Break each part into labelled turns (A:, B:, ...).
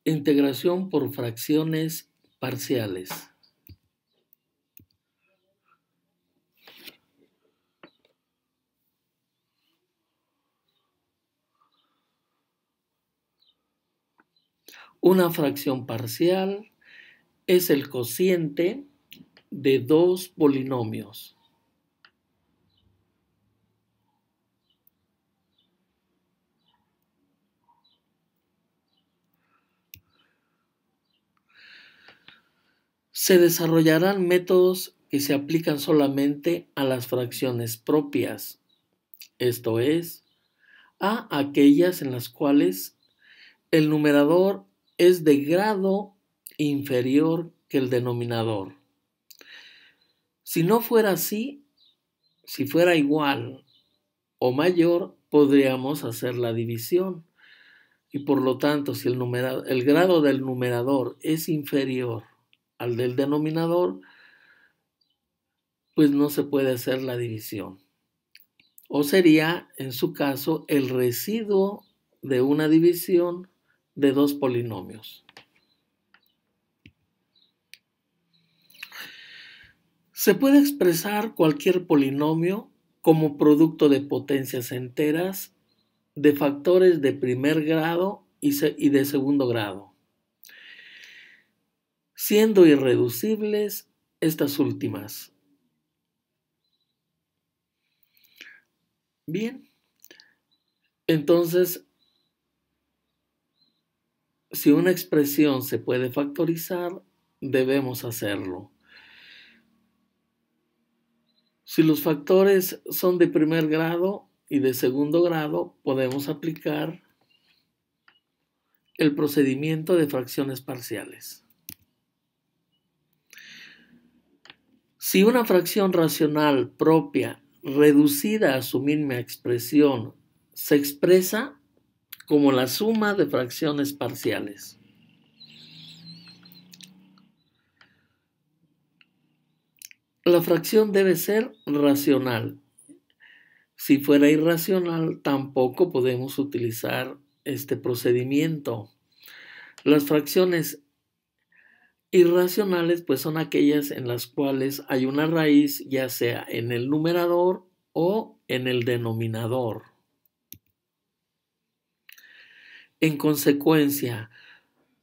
A: Integración por fracciones parciales. Una fracción parcial es el cociente de dos polinomios. Se desarrollarán métodos que se aplican solamente a las fracciones propias, esto es, a aquellas en las cuales el numerador es de grado inferior que el denominador. Si no fuera así, si fuera igual o mayor, podríamos hacer la división. Y por lo tanto, si el grado del numerador es inferior al del denominador, pues no se puede hacer la división. O sería, en su caso, el residuo de una división de dos polinomios. Se puede expresar cualquier polinomio como producto de potencias enteras de factores de primer grado y de segundo grado, siendo irreducibles estas últimas. Bien, entonces, si una expresión se puede factorizar, debemos hacerlo. Si los factores son de primer grado y de segundo grado, podemos aplicar el procedimiento de fracciones parciales. Si una fracción racional propia reducida a su mínima expresión se expresa como la suma de fracciones parciales. La fracción debe ser racional. Si fuera irracional, tampoco podemos utilizar este procedimiento. Las fracciones irracionales, pues, son aquellas en las cuales hay una raíz, ya sea en el numerador o en el denominador. En consecuencia,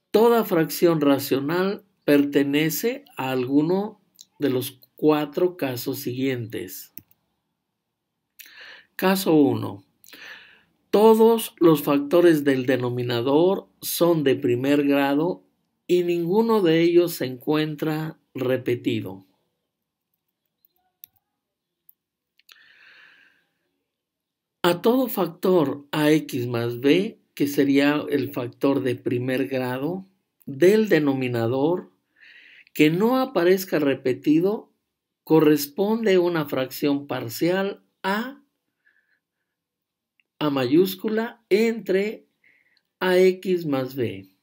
A: toda fracción racional pertenece a alguno de los 4 casos siguientes. Caso 1. Todos los factores del denominador son de primer grado y ninguno de ellos se encuentra repetido. A todo factor ax más b, que sería el factor de primer grado del denominador, que no aparezca repetido, corresponde una fracción parcial a mayúscula entre ax más b,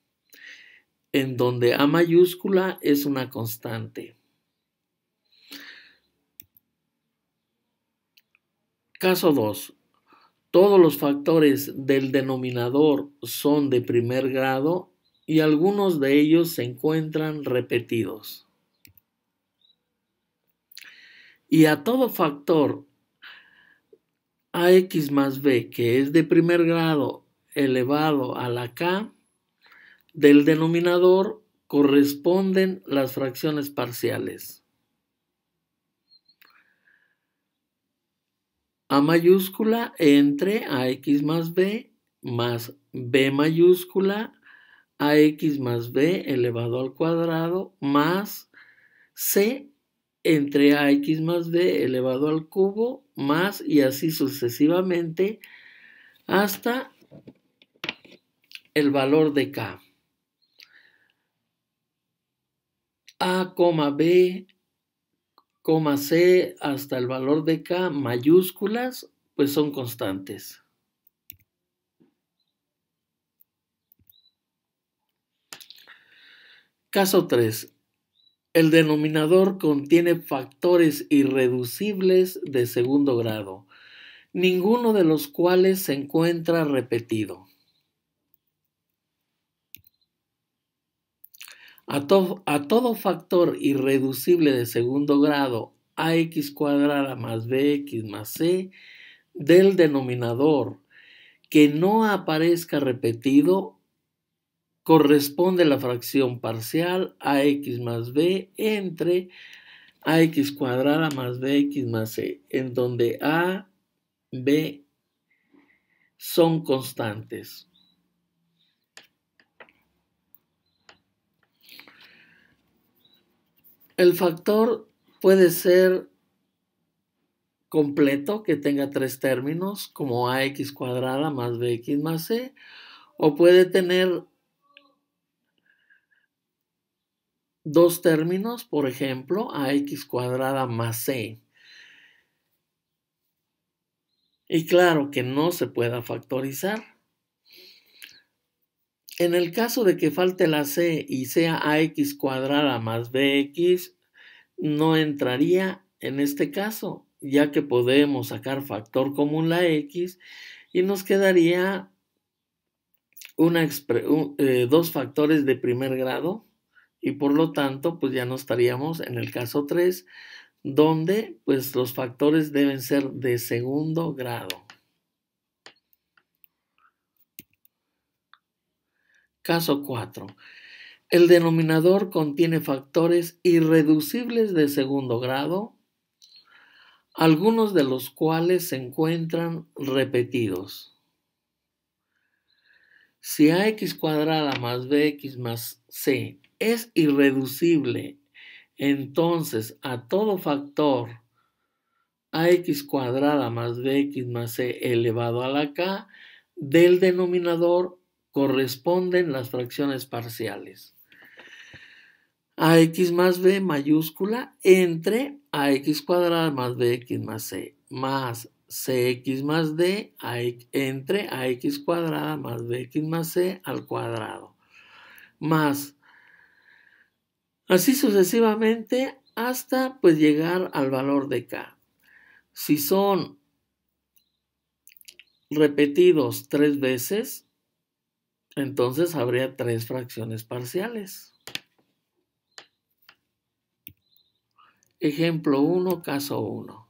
A: en donde a mayúscula es una constante. Caso 2. Todos los factores del denominador son de primer grado y algunos de ellos se encuentran repetidos. Y a todo factor ax más b, que es de primer grado elevado a la k, del denominador corresponden las fracciones parciales. A mayúscula entre ax más b mayúscula ax más b elevado al cuadrado más c entre ax más b elevado al cubo más, y así sucesivamente hasta el valor de k. A, b, c hasta el valor de k mayúsculas, pues son constantes. Caso 3. El denominador contiene factores irreducibles de segundo grado, ninguno de los cuales se encuentra repetido. A todo factor irreducible de segundo grado ax cuadrada más bx más c del denominador que no aparezca repetido, corresponde la fracción parcial ax más b entre ax cuadrada más bx más c, en donde a, b son constantes. El factor puede ser completo, que tenga tres términos, como ax cuadrada más bx más c, o puede tener dos términos, por ejemplo, ax cuadrada más c. Y claro que no se pueda factorizar. En el caso de que falte la c y sea ax cuadrada más bx, no entraría en este caso, ya que podemos sacar factor común la x y nos quedaría dos factores de primer grado, y por lo tanto pues ya no estaríamos en el caso 3, donde pues los factores deben ser de segundo grado. Caso 4. El denominador contiene factores irreducibles de segundo grado, algunos de los cuales se encuentran repetidos. Si ax cuadrada más bx más c es irreducible, entonces a todo factor ax cuadrada más bx más c elevado a la k del denominador corresponden las fracciones parciales. Ax más b mayúscula entre ax cuadrada más bx más c más cx más d entre ax cuadrada más bx más c al cuadrado, más así sucesivamente hasta pues llegar al valor de k. Si son repetidos tres veces, entonces habría tres fracciones parciales. Ejemplo 1, caso 1.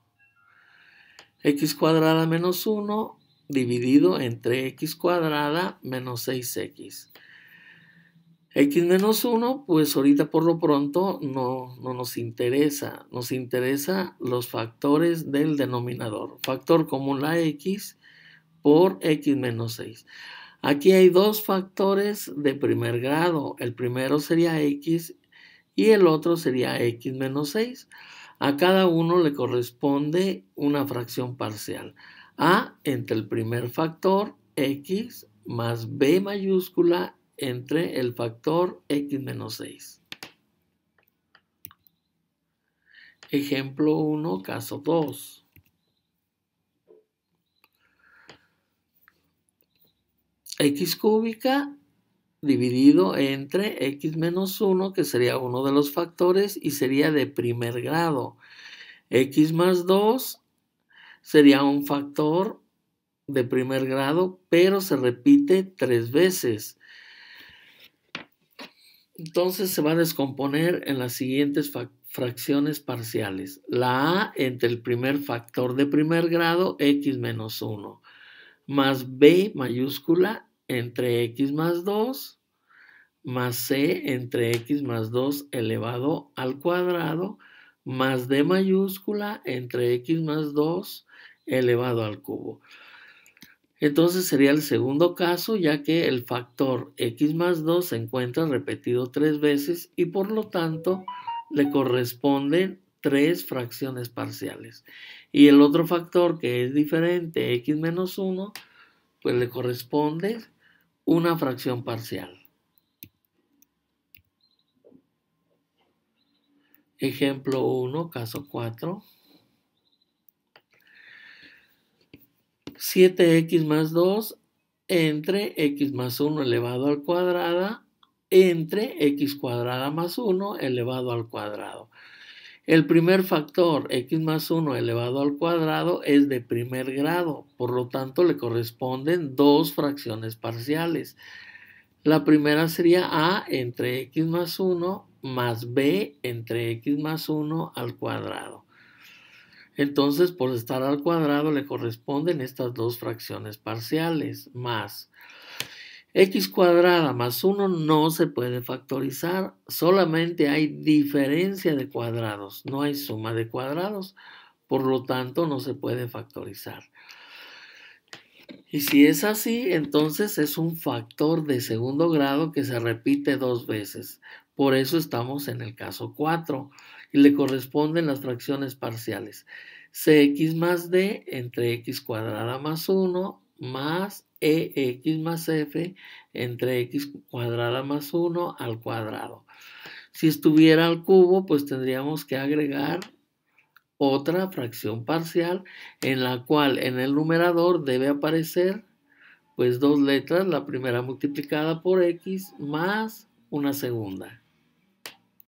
A: X cuadrada menos 1 dividido entre x cuadrada menos 6x. X menos 1, pues ahorita por lo pronto no nos interesa. Nos interesa los factores del denominador. Factor común la x por x menos 6. Aquí hay dos factores de primer grado. El primero sería x y el otro sería x menos 6. A cada uno le corresponde una fracción parcial. A entre el primer factor x más b mayúscula entre el factor x menos 6. Ejemplo 1, caso 2. X cúbica dividido entre x menos 1, que sería uno de los factores y sería de primer grado. X más 2 sería un factor de primer grado, pero se repite tres veces. Entonces se va a descomponer en las siguientes fracciones parciales. La a entre el primer factor de primer grado, x menos 1, más b mayúscula entre x más 2, más c entre x más 2 elevado al cuadrado, más d mayúscula entre x más 2 elevado al cubo. Entonces sería el segundo caso, ya que el factor x más 2 se encuentra repetido tres veces y por lo tanto le corresponden tres fracciones parciales. Y el otro factor que es diferente, x menos 1, pues le corresponde una fracción parcial. Ejemplo 1, caso 4. 7x más 2 entre x más 1 elevado al cuadrado entre x cuadrada más 1 elevado al cuadrado. El primer factor, x más 1 elevado al cuadrado, es de primer grado, por lo tanto le corresponden dos fracciones parciales. La primera sería a entre x más 1 más b entre x más 1 al cuadrado. Entonces, por estar al cuadrado le corresponden estas dos fracciones parciales, más x cuadrada más 1 no se puede factorizar, solamente hay diferencia de cuadrados, no hay suma de cuadrados, por lo tanto no se puede factorizar. Y si es así, entonces es un factor de segundo grado que se repite dos veces. Por eso estamos en el caso 4 y le corresponden las fracciones parciales. Cx más d entre x cuadrada más 1 más ex más f entre x cuadrada más 1 al cuadrado. Si estuviera al cubo, pues tendríamos que agregar otra fracción parcial en la cual en el numerador debe aparecer pues dos letras, la primera multiplicada por x más una segunda.